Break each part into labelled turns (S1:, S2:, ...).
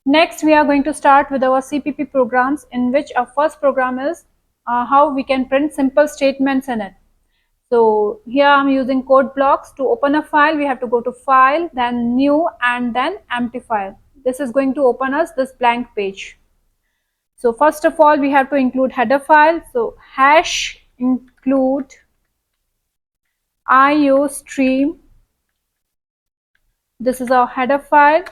S1: Next, we are going to start with our CPP programs, in which our first program is how we can print simple statements in it. So here I'm using code blocks. To open a file, we have to go to File, then New, and then Empty File. This is going to open us this blank page. So first of all, we have to include header file. So hash include IOStream. This is our header file.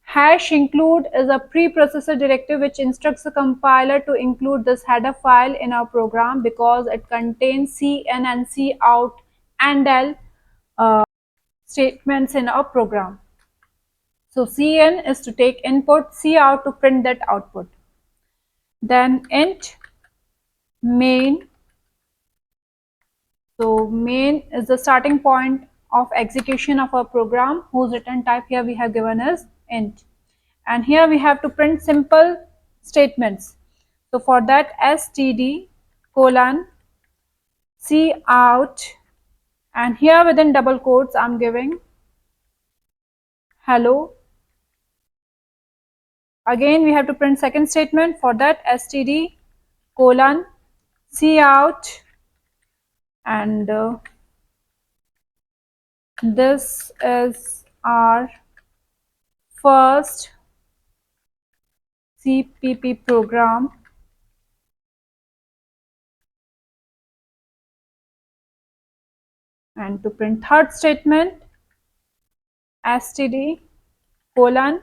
S1: Hash include is a preprocessor directive which instructs the compiler to include this header file in our program because it contains cin and cout and l statements in our program. So cin is to take input, cout to print that output. Then int main. So main is the starting point of execution of our program, whose return type here we have given as int. And here we have to print simple statements. So for that, std colon cout, and here within double quotes I'm giving hello. Again we have to print second statement. For that, std colon cout, and this is our first CPP program. And to print third statement, std colon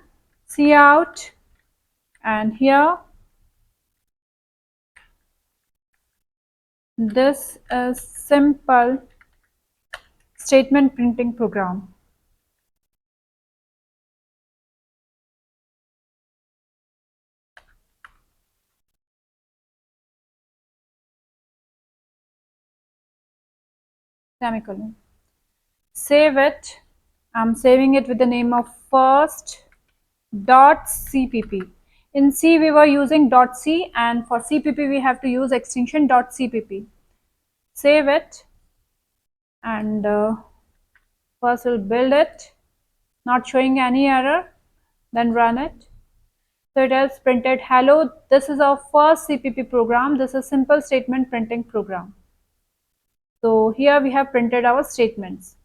S1: cout, and here this is simple statement printing program. Semicolon. Save it. I'm saving it with the name of first.cpp. In C we were using .c, and for CPP we have to use extension .cpp. Save it, and first we'll build it, not showing any error, then run it. So it has printed hello. This is our first CPP program. This is simple statement printing program. So here we have printed our statements.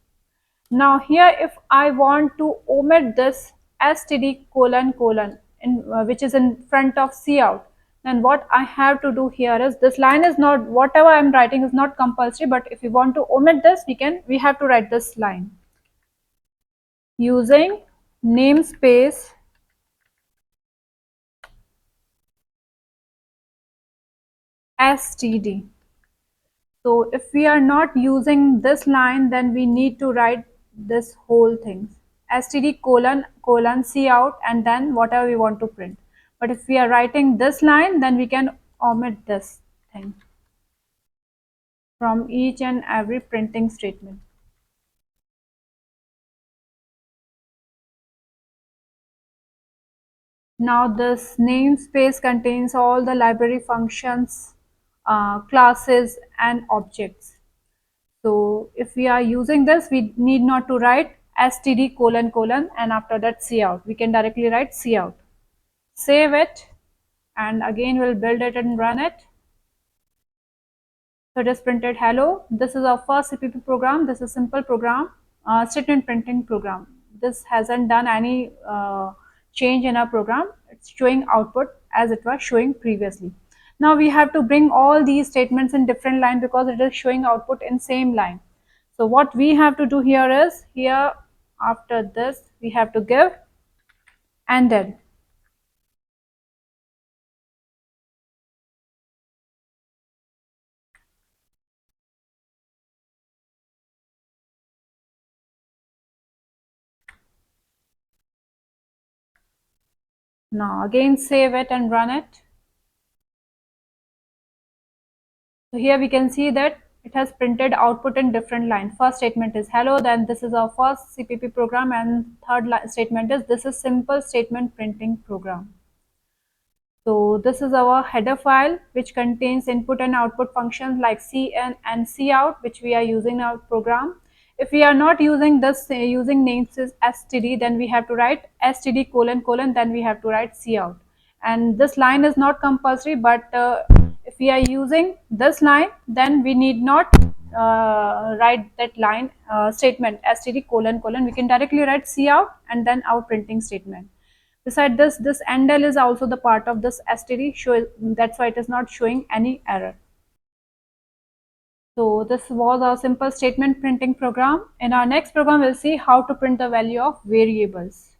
S1: Now here if I want to omit this std colon colon which is in front of cout, then what I have to do here is, this line is not, whatever I am writing is not compulsory, but if you want to omit this, we have to write this line using namespace std. So if we are not using this line, then we need to write this whole thing, std colon colon cout, and then whatever we want to print. But if we are writing this line, then we can omit this thing from each and every printing statement. Now this namespace contains all the library functions, classes and objects. So if we are using this, we need not to write std colon colon and after that cout. We can directly write cout. Save it, and again we'll build it and run it. So it is printed hello. This is our first CPP program. This is simple program, statement printing program. This hasn't done any change in our program. It's showing output as it was showing previously. Now we have to bring all these statements in different line because it is showing output in same line. So what we have to do here is, here after this we have to give ANDed. Now again save it and run it. So here we can see that it has printed output in different line. First statement is hello, then this is our first CPP program, and third statement is, this is simple statement printing program. So this is our header file which contains input and output functions like cin and cout, which we are using in our program. If we are not using this, using namespace std, then we have to write std colon colon, then we have to write cout. And this line is not compulsory, but if we are using this line, then we need not write that line statement std colon colon. We can directly write cout and then our printing statement. Beside this, this endl is also the part of this std, that's why it is not showing any error. So this was our simple statement printing program. In our next program, we'll see how to print the value of variables.